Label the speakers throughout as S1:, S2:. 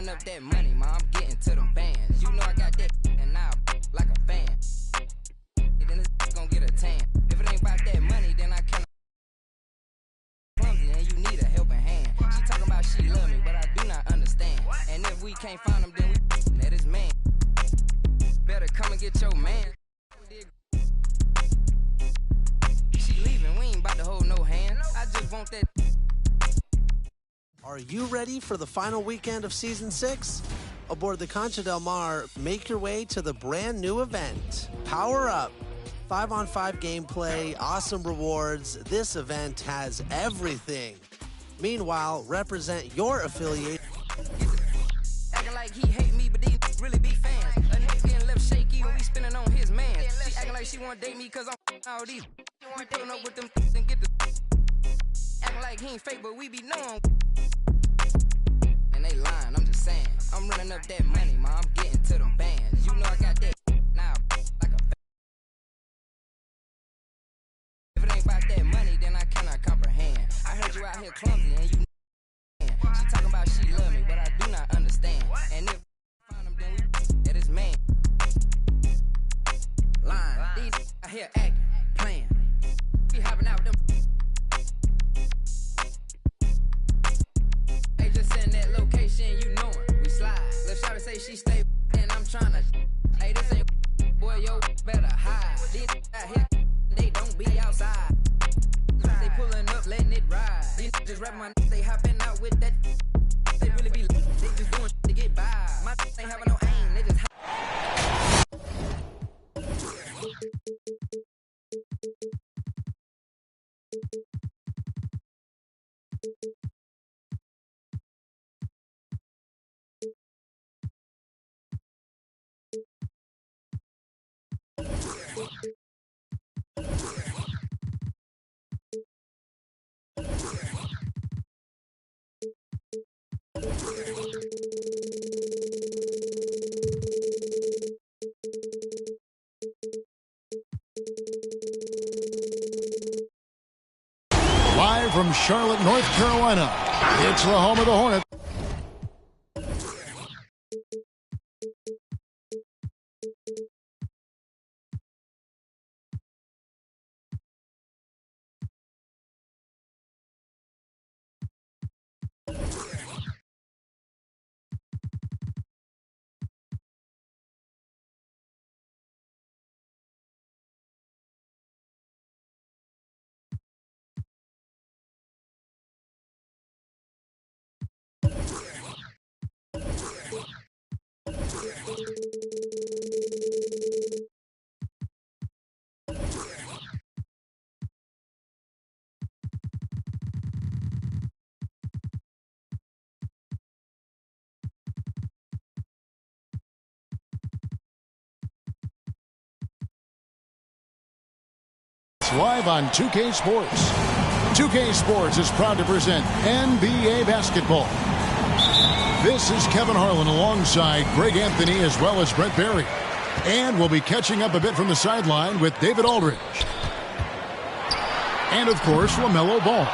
S1: running up that money, ma. I'm getting to them bands. You know I got that and now like a fan. Then this gonna get a tan. If it ain't about that money, then I can't. Clumsy and you need a helping hand. She talking about she love me, but I do not understand. And if we can't find him, then we let his man. Better come and get your man. She leaving, we ain't about to hold no hand. I just want that.
S2: Are you ready for the final weekend of Season 6? Aboard the Concha Del Mar, make your way to the brand new event, Power Up. 5-on-5 gameplay, awesome rewards. This event has everything. Meanwhile, represent your affiliate.
S1: Acting like he hate me, but these really be fans. A nigga getting left shaky when we spinning on his man. She acting like she wanna date me cause I'm all these. We pulling up with them and get the. Acting like he ain't fake, but we be knowing. And they lying, I'm just saying. I'm running up that money, ma. I'm getting to them bands. You know I got that now like a. If it ain't about that money, then I cannot comprehend. I heard you out here clumsy and you. She talking about she love me, but I do not understand. And if I find him, then we at his man. Lying, these out here acting, playing. We hopping out with them. They just send that location, you know it. We slide. Let's try to say she stay, and I'm trying to. Hey, this ain't boy, yo, better hide. These out here, they don't be outside. They pulling up, letting it ride. These just rap my they hopping out with that. They really be, they just doing to get by. My ain't having no aim, they just.
S3: Live from Charlotte, North Carolina, it's the home of the Hornets. Live on 2K Sports. 2K Sports is proud to present NBA basketball. This is Kevin Harlan alongside Greg Anthony as well as Brent Barry. And we'll be catching up a bit from the sideline with David Aldridge. And, of course, LaMelo Ball.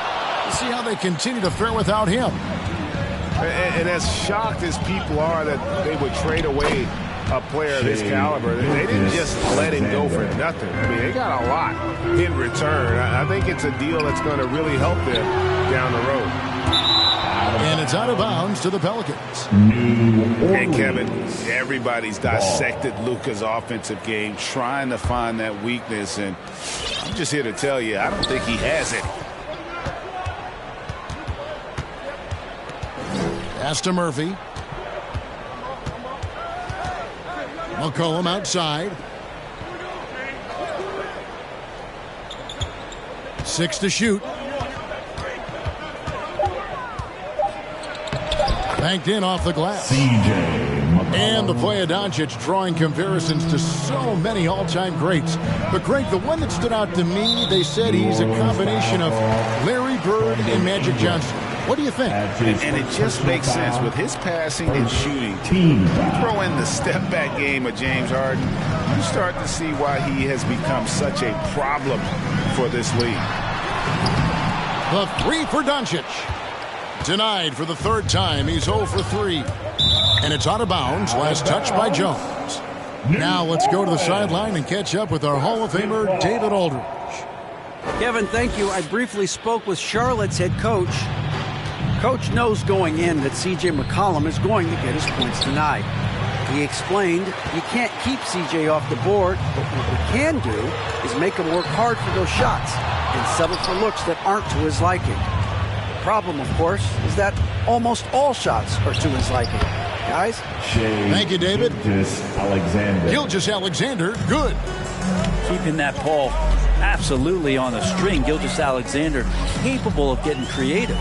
S3: We'll see how they continue to fare without him.
S4: And as shocked as people are that they would trade away a player of this caliber, they didn't just let him go for nothing. I mean, they got a lot in return. I think it's a deal that's going to really help them down the road.
S3: And it's out of bounds to the Pelicans.
S4: And Kevin, everybody's dissected Luka's offensive game, trying to find that weakness. And I'm just here to tell you, I don't think he has it.
S3: Pass to Murphy. McCollum outside. 6 to shoot. Banked in off the glass. And the play of Doncic drawing comparisons to so many all-time greats. But, Greg, the one that stood out to me, they said he's a combination of Larry Bird and Magic Johnson. What do you think?
S4: And it just makes sense with his passing and shooting. You throw in the step-back game of James Harden, you start to see why he has become such a problem for this league.
S3: The three for Doncic. Denied for the third time. He's 0 for 3. And it's out of bounds. Last touch by Jones. Now let's go to the sideline and catch up with our Hall of Famer, David Aldridge.
S5: Kevin, thank you. I briefly spoke with Charlotte's head coach. Coach knows going in that C.J. McCollum is going to get his points tonight. He explained you can't keep C.J. off the board, but what we can do is make him work hard for those shots and settle for looks that aren't to his liking. The problem, of course, is that almost all shots are to his liking. Guys?
S3: Thank you, David. Gilgeous-Alexander, good.
S6: Keeping that ball absolutely on the string. Gilgeous-Alexander capable of getting creative.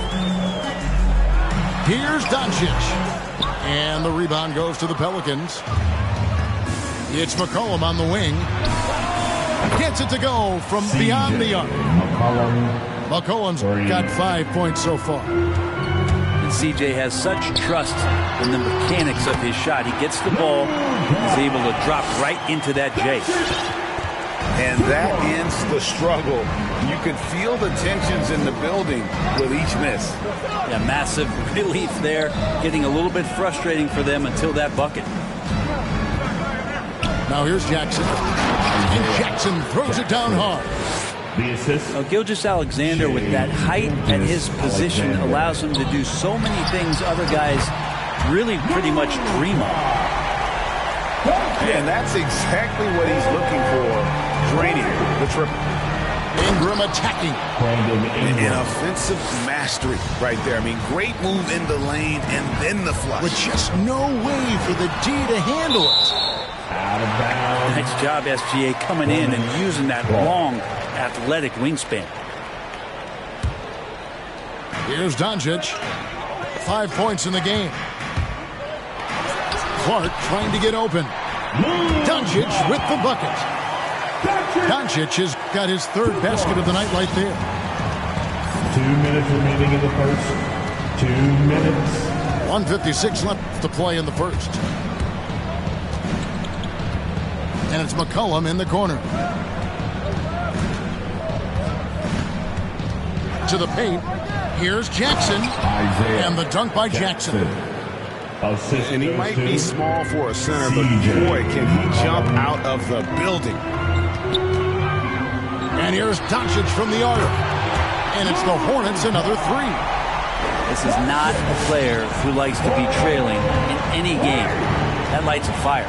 S3: Here's Doncic. And the rebound goes to the Pelicans. It's McCollum on the wing. Gets it to go from beyond the arc. McCollum's got 5 points so far.
S6: And CJ has such trust in the mechanics of his shot. He gets the ball, he's able to drop right into that J.
S4: And that ends the struggle. You could feel the tensions in the building with each miss.
S6: Yeah, massive relief there. Getting a little bit frustrating for them until that bucket.
S3: Now here's Jackson. And Jackson throws it down hard.
S7: The assist.
S6: Gilgeous-Alexander with that height at his position allows him to do so many things other guys really pretty much dream of.
S4: And that's exactly what he's looking for. Draining the triple.
S3: Ingram attacking.
S4: An offensive mastery right there. I mean, great move in the lane and then the flush.
S3: With just no way for the D to handle it.
S7: Out of bounds.
S6: Nice job, SGA, coming in and using that long, athletic wingspan.
S3: Here's Doncic. 5 points in the game. Clark trying to get open. Doncic with the bucket. Doncic has got his third basket of the night right there.
S7: 2 minutes remaining in the first. 2 minutes.
S3: 1:56 left to play in the first. And it's McCollum in the corner. To the paint. Here's Jackson. And the dunk by Jackson.
S4: And he might be small for a center, but boy, can he jump out of the building.
S3: And here's Doncic from the arc. And it's the Hornets another three.
S6: This is not a player who likes to be trailing in any game. That lights a fire.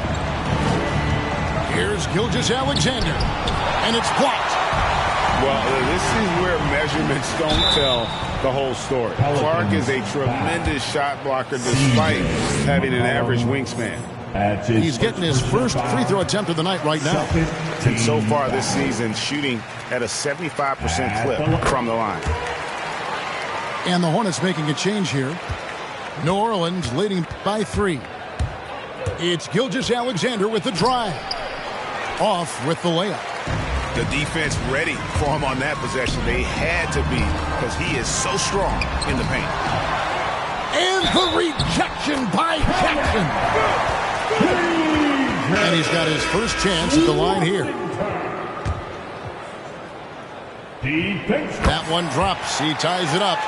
S3: Here's Gilgeous-Alexander. And it's blocked.
S4: Well, this is where measurements don't tell the whole story. Clark is a tremendous shot blocker despite having an average wingspan.
S3: He's getting his first free throw attempt of the night right now.
S4: And so far this season, shooting at a 75% clip from the line.
S3: And the Hornets making a change here. New Orleans leading by 3. It's Gilgeous-Alexander with the drive. Off with the layup.
S4: The defense ready for him on that possession. They had to be because he is so strong in the paint.
S3: And the rejection by Jackson. And he's got his first chance at the line here. That one drops. He ties it up.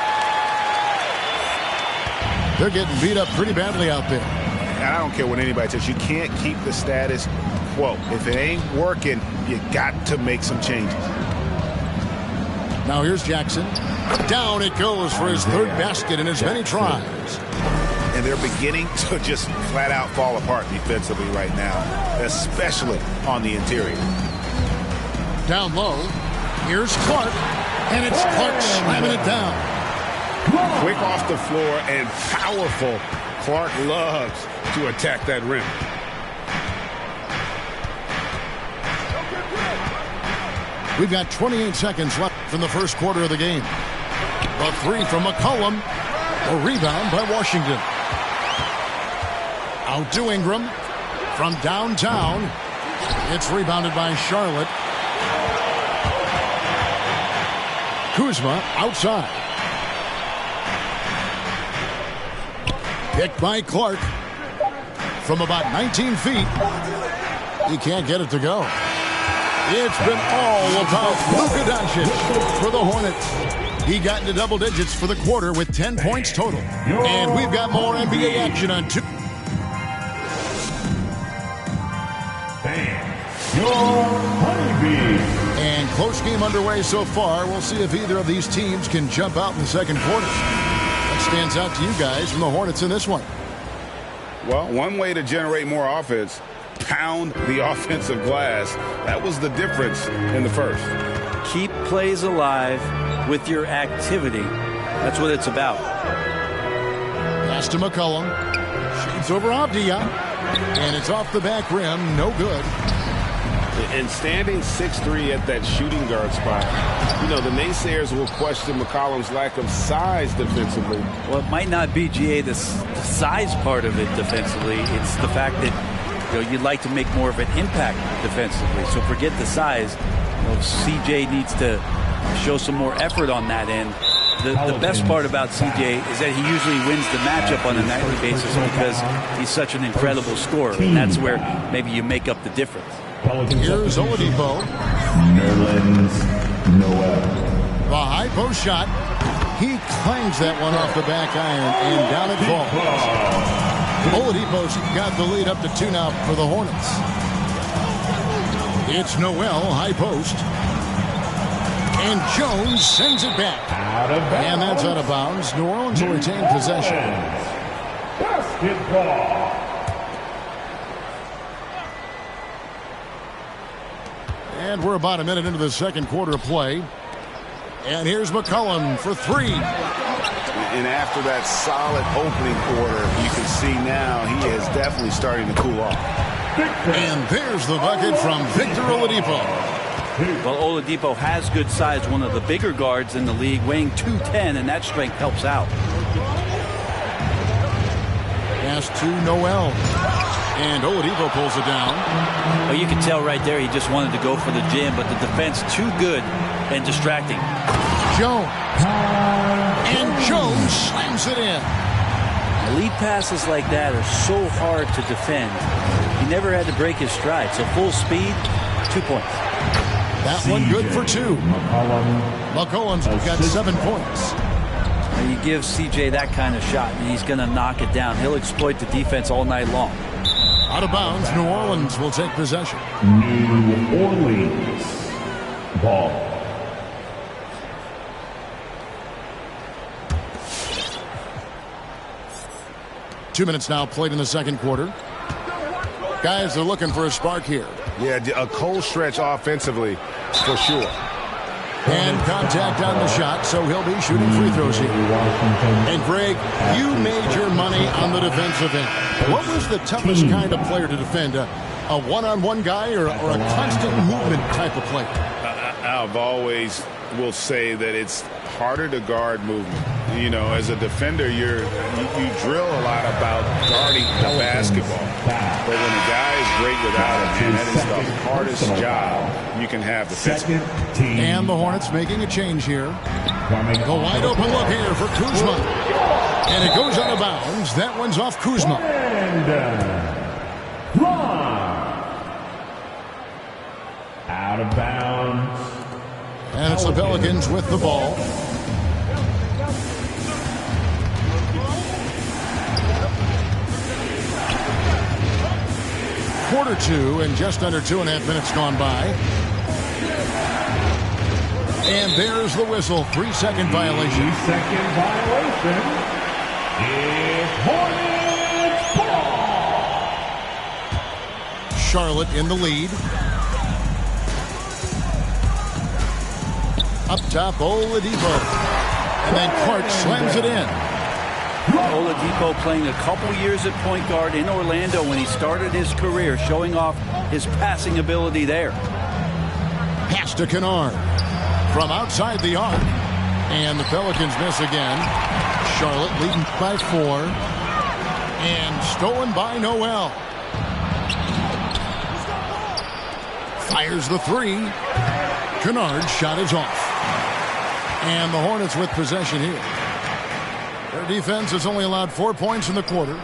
S3: They're getting beat up pretty badly out there.
S4: And I don't care what anybody says. You can't keep the status quo. If it ain't working, you got to make some changes.
S3: Now here's Jackson. Down it goes for his third basket in as many tries.
S4: And they're beginning to just flat out fall apart defensively right now, especially on the interior.
S3: Down low. Here's Clark. And it's Clark slamming it down.
S4: Quick off the floor and powerful. Clark loves to attack that rim.
S3: We've got 28 seconds left from the first quarter of the game. A three from McCollum. A rebound by Washington. Out to Ingram. From downtown. It's rebounded by Charlotte. Kuzma outside. Picked by Clark. From about 19 feet. He can't get it to go. It's been all about Luka Doncic for the Hornets. He got into double digits for the quarter with 10 points total. And we've got more NBA action on 2.
S7: your Honeybees.
S3: And close game underway so far. We'll see if either of these teams can jump out in the second quarter. What stands out to you guys from the Hornets in this one?
S8: Well, one way to generate more offense, pound the offensive glass. That was the difference in the first.
S6: Keep plays alive with your activity. That's what it's about.
S3: Pass to McCollum. Shoots over Avdia. And it's off the back rim. No good.
S4: And standing 6'3" at that shooting guard spot, you know, the naysayers will question McCollum's lack of size defensively.
S6: Well, it might not be, GA, the size part of it defensively. It's the fact that, you know, you'd like to make more of an impact defensively. So forget the size. You know, CJ needs to show some more effort on that end. The best part about CJ is that he usually wins the matchup on a nightly basis because he's such an incredible scorer. And that's where maybe you make up the difference.
S3: Here's Oladipo.
S7: Nerlens Noel.
S3: The high post shot. He clangs that one off the back iron, and down it falls. Oladipo's got the lead up to 2 now for the Hornets. It's Noel, high post. And Jones sends it back. And that's out of bounds. New Orleans will retain possession.
S7: Basketball.
S3: And we're about a minute into the second quarter of play. And here's McCollum for 3.
S4: And after that solid opening quarter, you can see now he is definitely starting to cool off.
S3: And there's the bucket from Victor Oladipo.
S6: Well, Oladipo has good size, one of the bigger guards in the league, weighing 210, and that strength helps out.
S3: Pass to Noel. And Oladipo pulls it down.
S6: Well, you can tell right there he just wanted to go for the jam, but the defense too good and distracting.
S3: Jones. And Jones slams it in.
S6: Lead passes like that are so hard to defend. He never had to break his stride, so full speed, 2 points.
S3: That one good for 2. McCollum's got 7 points.
S6: Now you give CJ that kind of shot, and he's going to knock it down. He'll exploit the defense all night long.
S3: Out of bounds, New Orleans will take possession.
S7: New Orleans ball.
S3: Two minutes now played in the second quarter. Guys are looking for a spark here.
S4: Yeah, a cold stretch offensively for sure.
S3: And contact on the shot, so he'll be shooting free throws here. And Greg, you made your money on the defensive end. What was the toughest kind of player to defend? A one-on-one guy or a constant movement type of player?
S8: I've always will say that it's harder to guard movement. You know, as a defender, you drill a lot about guarding the basketball. But when a guy is great without it, man, that is the hardest job you can have defensively.
S3: And the Hornets making a change here. The wide open look here for Kuzma. And it goes out of bounds. That one's off Kuzma.
S7: And out of bounds.
S3: And it's the Pelicans with the ball. Quarter 2 and just under 2.5 minutes gone by. And there's the whistle. 3-second violation.
S7: 3-second violation. It's Hornets ball.
S3: Charlotte in the lead. Up top, Oladipo. And then Clark slams it in.
S6: Oladipo playing a couple years at point guard in Orlando when he started his career, showing off his passing ability there.
S3: Pass to Kennard from outside the arc. And the Pelicans miss again. Charlotte leading by 4. And stolen by Noel. Fires the 3. Kennard's shot is off. And the Hornets with possession here. Their defense has only allowed 4 points in the quarter.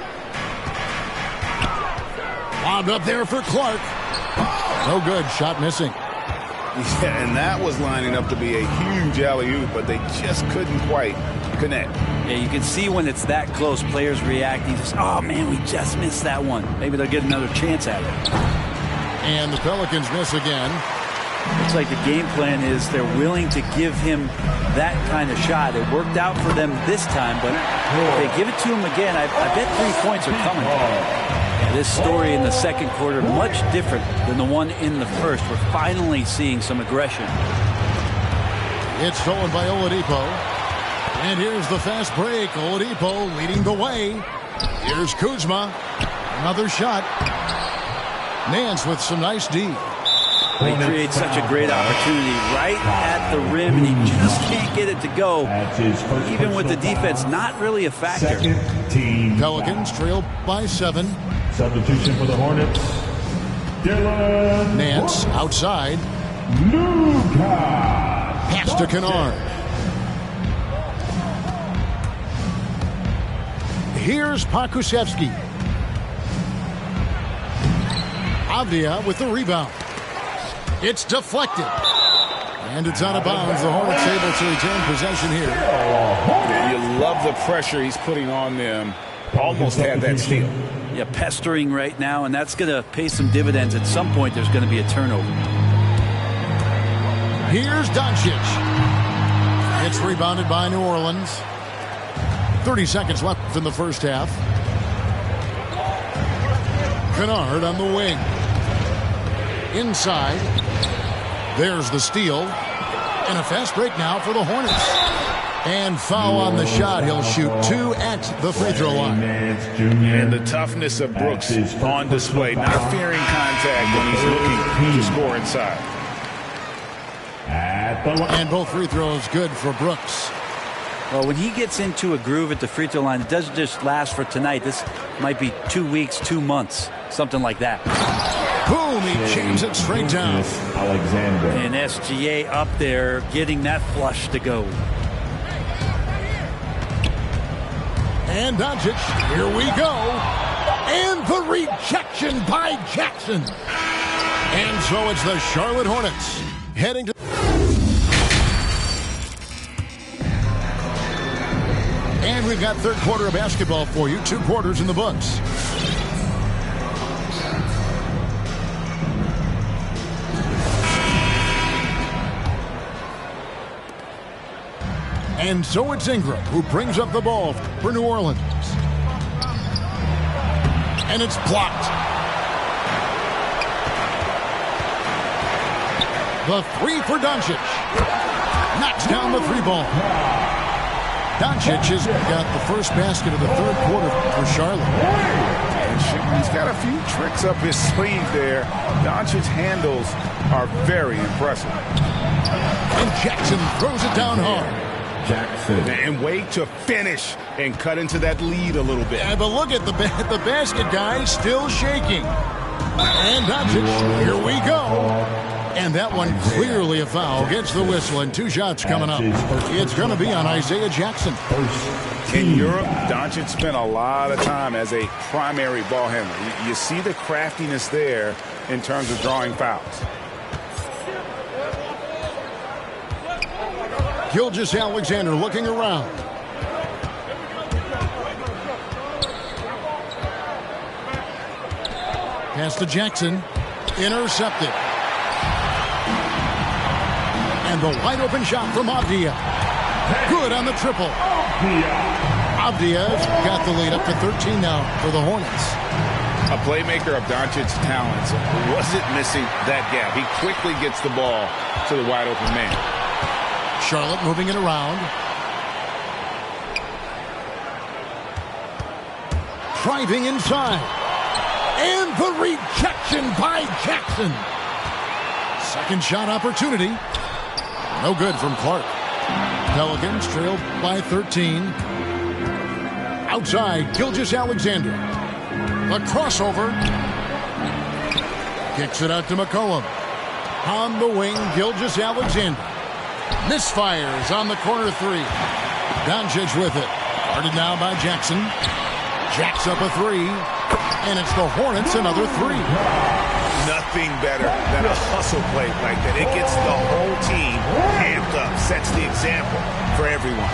S3: Lobbed up there for Clark. No good. Shot missing.
S8: Yeah, and that was lining up to be a huge alley-oop, but they just couldn't quite connect.
S6: Yeah, you can see when it's that close, players react. You just, oh, man, we just missed that one. Maybe they'll get another chance at it.
S3: And the Pelicans miss again.
S6: Looks like the game plan is they're willing to give him that kind of shot. It worked out for them this time, but if they give it to him again, I bet 3 points are coming. And this story in the second quarter, much different than the one in the first. We're finally seeing some aggression.
S3: It's stolen by Oladipo. And here's the fast break. Oladipo leading the way. Here's Kuzma. Another shot. Nance with some nice D.
S6: He creates such a great opportunity right at the rim, and he just can't get it to go, even with the defense not really a factor.
S3: Pelicans trail by 7.
S7: Substitution for the Hornets. Dylan
S3: Nance outside.
S7: Luka.
S3: Pass to Kennard. Here's Pokusevski. Avdia with the rebound. It's deflected. And it's out of bounds. The Hornets able to retain possession here.
S8: You love the pressure he's putting on them. Almost had that steal.
S6: Yeah, pestering right now, and that's going to pay some dividends. At some point, there's going to be a turnover.
S3: Here's Doncic. It's rebounded by New Orleans. 30 seconds left in the first half. Kennard on the wing. Inside. There's the steal. And a fast break now for the Hornets. And foul on the shot. He'll shoot 2 at the free throw line.
S8: And the toughness of Brooks on display. Not fearing contact when he's looking to score inside.
S3: And both free throws good for Brooks.
S6: Well, when he gets into a groove at the free throw line, it doesn't just last for tonight. This might be 2 weeks, 2 months, something like that.
S3: Boom, he jams it straight down.
S7: Alexander.
S6: And SGA up there getting that flush to go.
S3: And Doncic, here we go. And the rejection by Jackson. And so it's the Charlotte Hornets heading to... And we've got third quarter of basketball for you. 2 quarters in the books. And so it's Ingram who brings up the ball for New Orleans. And it's blocked. The 3 for Doncic. Knocks down the 3 ball. Doncic has got the first basket of the third quarter for Charlotte.
S8: And he's got a few tricks up his sleeve there. Doncic's handles are very impressive.
S3: And Jackson throws it down hard.
S7: Jackson.
S8: And wait to finish and cut into that lead a little bit.
S3: Yeah, but look at the basket guy still shaking. And Doncic, here we go. And that one clearly a foul. Gets the whistle and 2 shots coming up. It's going to be on Isaiah Jackson.
S8: In Europe, Doncic spent a lot of time as a primary ball handler. You see the craftiness there in terms of drawing fouls.
S3: Gilgeous-Alexander looking around. Pass to Jackson. Intercepted. And the wide open shot from Avdia. Good on the triple. Avdia's got the lead up to 13 now for the Hornets.
S8: A playmaker of Doncic's talents wasn't missing that gap. He quickly gets the ball to the wide open man.
S3: Charlotte moving it around. Driving inside. And the rejection by Jackson. Second shot opportunity. No good from Clark. Pelicans trailed by 13. Outside, Gilgeous-Alexander. A crossover. Kicks it out to McCollum. On the wing, Gilgeous-Alexander. Misfires on the corner 3. Doncic with it. Guarded now by Jackson. Jacks up a 3. And it's the Hornets another 3.
S8: Nothing better than a hustle play like that. It gets the whole team amped up, sets the example for everyone.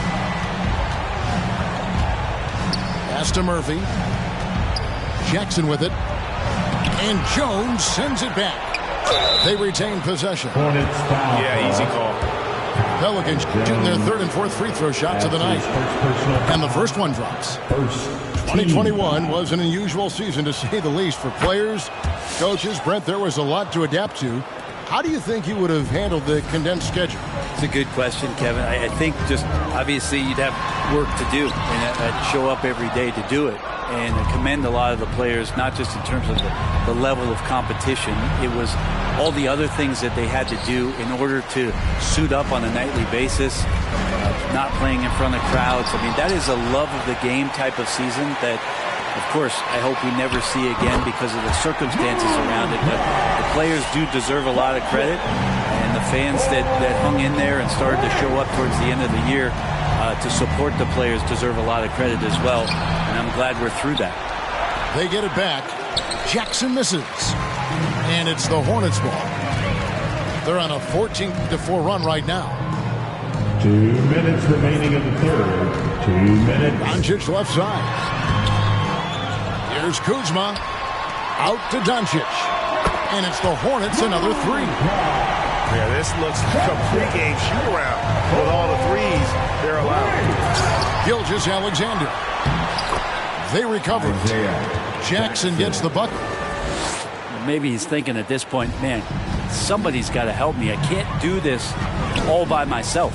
S3: Pass to Murphy. Jackson with it. And Jones sends it back. They retain possession.
S7: Hornets foul.
S4: Yeah, easy call.
S3: Pelicans shooting their third and fourth free throw shots of the night. And the first one drops. 2021 was an unusual season, to say the least, for players, coaches. Brent, there was a lot to adapt to. How do you think you would have handled the condensed schedule?
S6: It's a good question, Kevin. I think just obviously you'd have work to do and show up every day to do it. And I commend a lot of the players, not just in terms of the level of competition. It was all the other things that they had to do in order to suit up on a nightly basis, not playing in front of crowds. I mean, that is a love of the game type of season that, of course, I hope we never see again because of the circumstances around it. But the players do deserve a lot of credit, and the fans that hung in there and started to show up towards the end of the year to support the players deserve a lot of credit as well. And I'm glad we're through that.
S3: They get it back. Jackson misses. And it's the Hornets ball. They're on a 14-4 run right now.
S7: 2 minutes remaining in the third. 2 minutes.
S3: Doncic left side. Here's Kuzma. Out to Doncic. And it's the Hornets another three.
S4: Yeah, this looks like a pregame shoot-around with all the threes they're allowed.
S3: Gilgeous-Alexander. They recover. Jackson gets the bucket.
S6: Maybe he's thinking at this point, man, somebody's got to help me. I can't do this all by myself.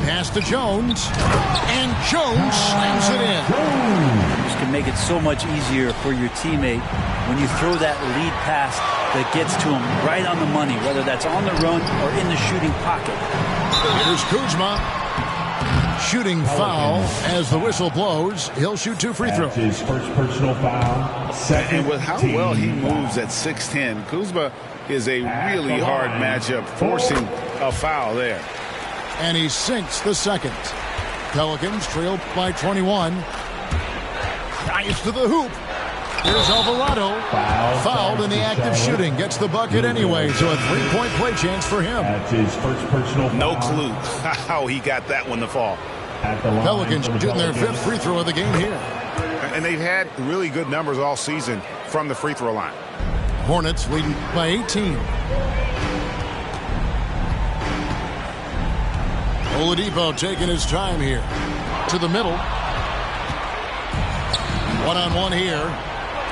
S3: Pass to Jones. And Jones slams it in.
S6: This can make it so much easier for your teammate when you throw that lead pass that gets to him right on the money, whether that's on the run or in the shooting pocket.
S3: Here's Kuzma. Shooting foul as the whistle blows. He'll shoot 2 free throws.
S7: His first personal foul.
S4: And with how well he moves at 6'10", Kuzma is a really hard matchup, forcing a foul there.
S3: And he sinks the second. Pelicans trail by 21. Drives to the hoop. Here's Alvarado. Fouled in the act of shooting. Gets the bucket anyway, so a 3-point play chance for him.
S7: That's his first personal foul.
S4: No clue how he got that one to fall.
S3: Pelicans shooting their 5th free throw of the game here.
S4: And they've had really good numbers all season from the free throw line.
S3: Hornets leading by 18. Oladipo taking his time here. To the middle. One-on-one here.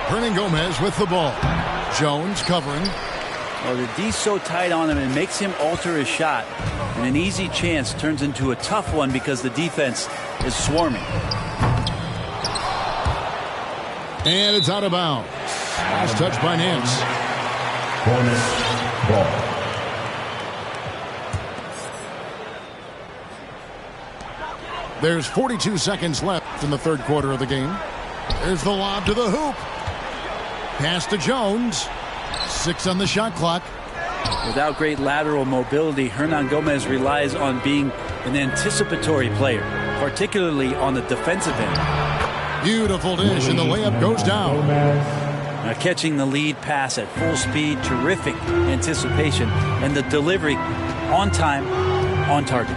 S3: Hernangomez with the ball. Jones covering.
S6: Well, the D's so tight on him, it makes him alter his shot. And an easy chance turns into a tough one because the defense is swarming.
S3: And it's out of bounds. Last touch by Nance.
S7: Hornets ball.
S3: There's 42 seconds left in the third quarter of the game. There's the lob to the hoop. Pass to Jones. 6 on the shot clock.
S6: Without great lateral mobility, Hernangomez relies on being an anticipatory player, particularly on the defensive end.
S3: Beautiful dish, and the layup goes down.
S6: Now catching the lead pass at full speed, terrific anticipation, and the delivery on time, on target.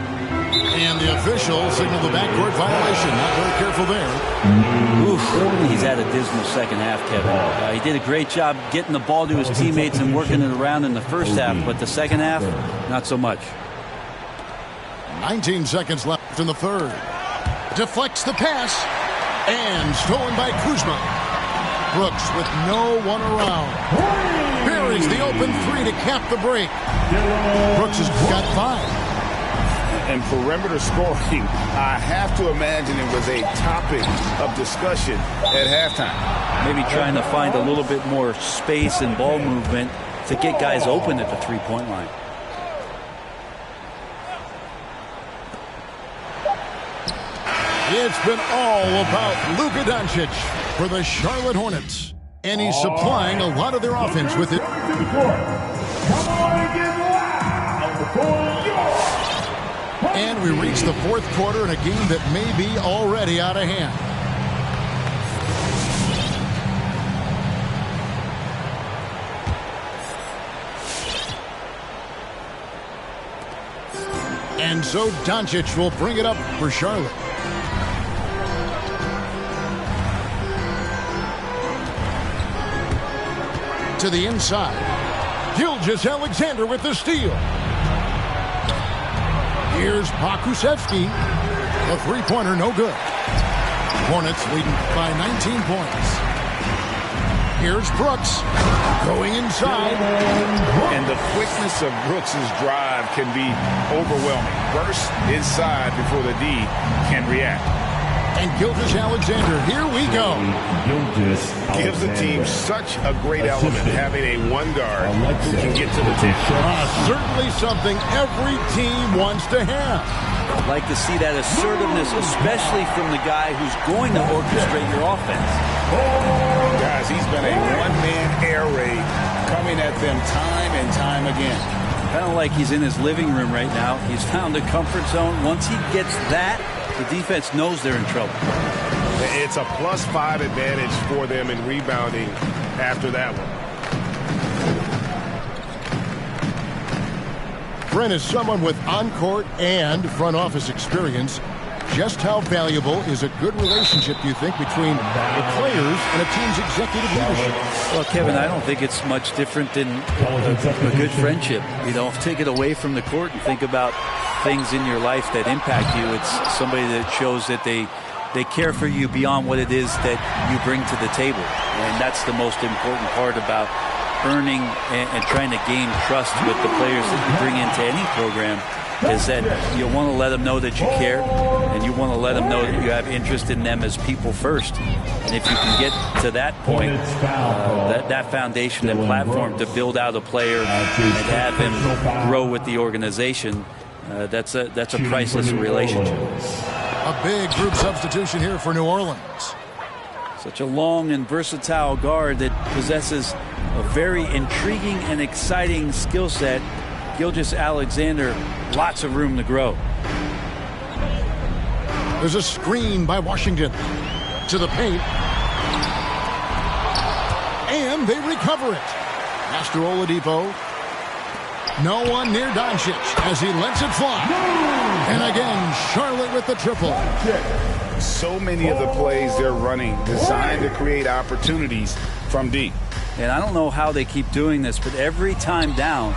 S3: And the official signaled the backcourt violation. Not very careful there.
S6: Oof, he's had a dismal second half, Kevin. He did a great job getting the ball to his teammates and working it around in the first half, but the second half, not so much.
S3: 19 seconds left in the third. Deflects the pass. And stolen by Kuzma. Brooks with no one around. Buries the open 3 to cap the break. Brooks has got 5.
S4: And perimeter scoring, I have to imagine it was a topic of discussion at halftime.
S6: Maybe trying to find a little bit more space and ball movement to get guys open at the three-point line.
S3: It's been all about Luka Doncic for the Charlotte Hornets. And he's supplying a lot of their offense with it.
S7: Come on and get loud for yours.
S3: And we reach the fourth quarter in a game that may be already out of hand. And so Doncic will bring it up for Charlotte. To the inside. Gilgeous-Alexander with the steal. Here's Pokusevski. The three-pointer, no good. Hornets leading by 19 points. Here's Brooks going inside.
S8: And the quickness of Brooks' drive can be overwhelming. Burst inside before the D can react.
S3: And Gilgeous-Alexander, here we go.
S8: Gives the team such a great element having a one guard who can get to the tip.
S3: Certainly something every team wants to have.
S6: I'd like to see that assertiveness, especially from the guy who's going to orchestrate your offense.
S8: Guys, he's been a one-man air raid coming at them time and time again.
S6: Kind of like he's in his living room right now. He's found a comfort zone. Once he gets that, the defense knows they're in trouble.
S8: It's a +5 advantage for them in rebounding after that one.
S3: Brent is someone with on-court and front office experience. Just how valuable is a good relationship, do you think, between the players and a team's executive leadership?
S6: Well, Kevin, I don't think it's much different than a good friendship. You know, take it away from the court and think about things in your life that impact you. It's somebody that shows that they care for you beyond what it is that you bring to the table. And that's the most important part about earning and trying to gain trust with the players that you bring into any program, is that you want to let them know that you care, and you want to let them know that you have interest in them as people first. And if you can get to that point, that foundation and platform to build out a player and have him grow with the organization, that's a priceless relationship.
S3: A big group substitution here for New Orleans.
S6: Such a long and versatile guard that possesses a very intriguing and exciting skill set. Gilgeous-Alexander, lots of room to grow.
S3: There's a screen by Washington to the paint. And they recover it. Master Oladipo. No one near Doncic as he lets it fly. And again, Charlotte with the triple.
S8: So many of the plays they're running designed to create opportunities from deep.
S6: And I don't know how they keep doing this, but every time down,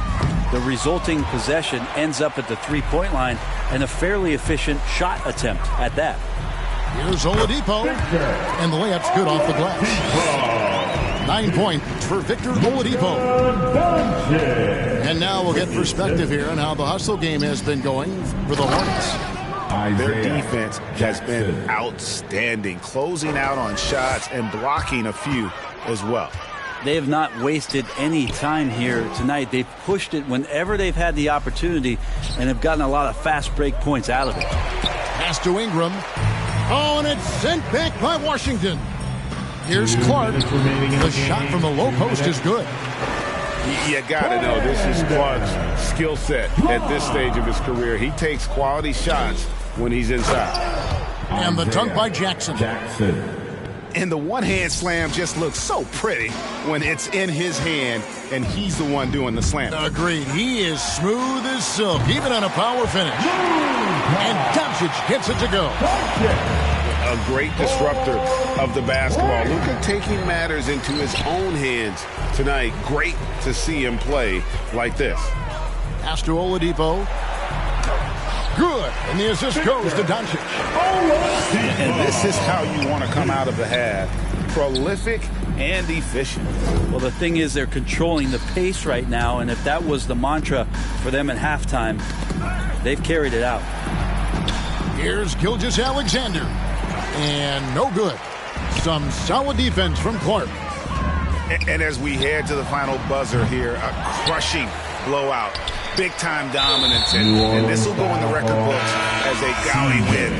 S6: the resulting possession ends up at the three-point line and a fairly efficient shot attempt at that.
S3: Here's Oladipo, and the layup's good off the glass. 9 points for Victor Oladipo. And now we'll get perspective here on how the hustle game has been going for the Hornets.
S8: Their defense has been outstanding, closing out on shots and blocking a few as well.
S6: They have not wasted any time here tonight. They've pushed it whenever they've had the opportunity and have gotten a lot of fast break points out of it.
S3: Pass to Ingram. Oh, and it's sent back by Washington. Here's Clark. The shot from the low post is good.
S8: You got to know this is Clark's skill set at this stage of his career. He takes quality shots when he's inside.
S3: And the dunk by Jackson.
S8: And the one-hand slam just looks so pretty when it's in his hand and he's the one doing the slam.
S3: Agreed. He is smooth as silk, even on a power finish. And Doncic gets it to go.
S8: A great disruptor of the basketball. Luka taking matters into his own hands tonight. Great to see him play like this.
S3: Pass to Oladipo. Good. And the assist goes to Doncic.
S8: And this is how you want to come out of the half. Prolific and efficient.
S6: Well, the thing is, they're controlling the pace right now, and if that was the mantra for them at halftime, they've carried it out.
S3: Here's Gilgeous-Alexander. And no good. Some solid defense from Clark.
S8: And as we head to the final buzzer here, a crushing blowout. Big-time dominance, and this will go in the record books as a gaudy win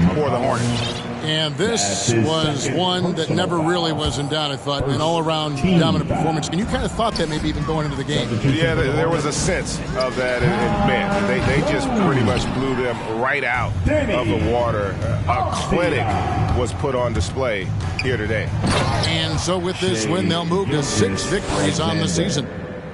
S8: for the Hornets.
S3: And this was one that never really was in doubt, I thought, an all-around dominant performance. And you kind of thought that maybe even going into the game.
S8: Yeah, there was a sense of that, and man, they just pretty much blew them right out of the water. A clinic was put on display here today.
S3: And so with this win, they'll move to 6 victories on the season.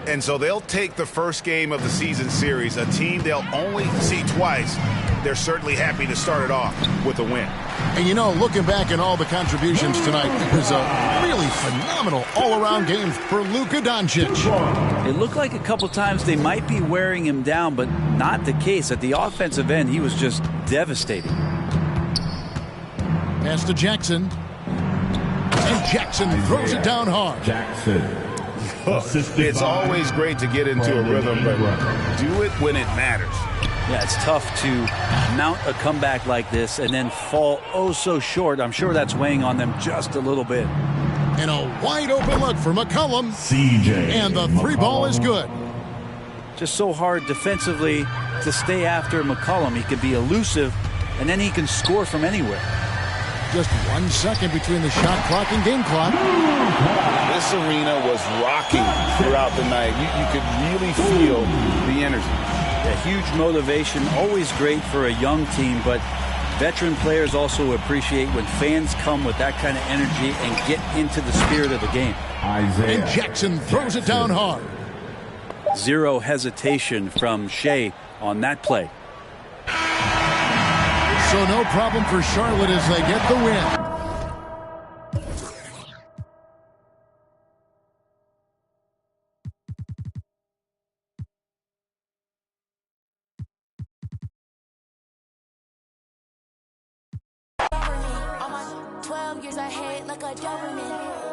S8: And so they'll take the first game of the season series, a team they'll only see twice,
S4: they're certainly happy to start it off with a win.
S3: And you know, looking back at all the contributions tonight, it was a really phenomenal all-around game for Luka Doncic.
S6: It looked like a couple times they might be wearing him down, but not the case. At the offensive end, he was just devastating.
S3: Pass to Jackson. And Jackson throws it down hard.
S4: It's always great to get into a rhythm, but do it when it matters.
S6: Yeah, it's tough to mount a comeback like this and then fall oh so short. I'm sure that's weighing on them just a little bit.
S3: And a wide open look for McCollum. And the three ball is good.
S6: Just so hard defensively to stay after McCollum. He can be elusive, and then he can score from anywhere.
S3: Just 1 second between the shot clock and game clock.
S8: This arena was rocking throughout the night. You could really feel the energy.
S6: A huge motivation, always great for a young team, but veteran players also appreciate when fans come with that kind of energy and get into the spirit of the game.
S3: And Jackson throws it down hard.
S6: Zero hesitation from Shea on that play.
S3: So no problem for Charlotte as they get the win.
S9: Almost 12 years ahead like a government.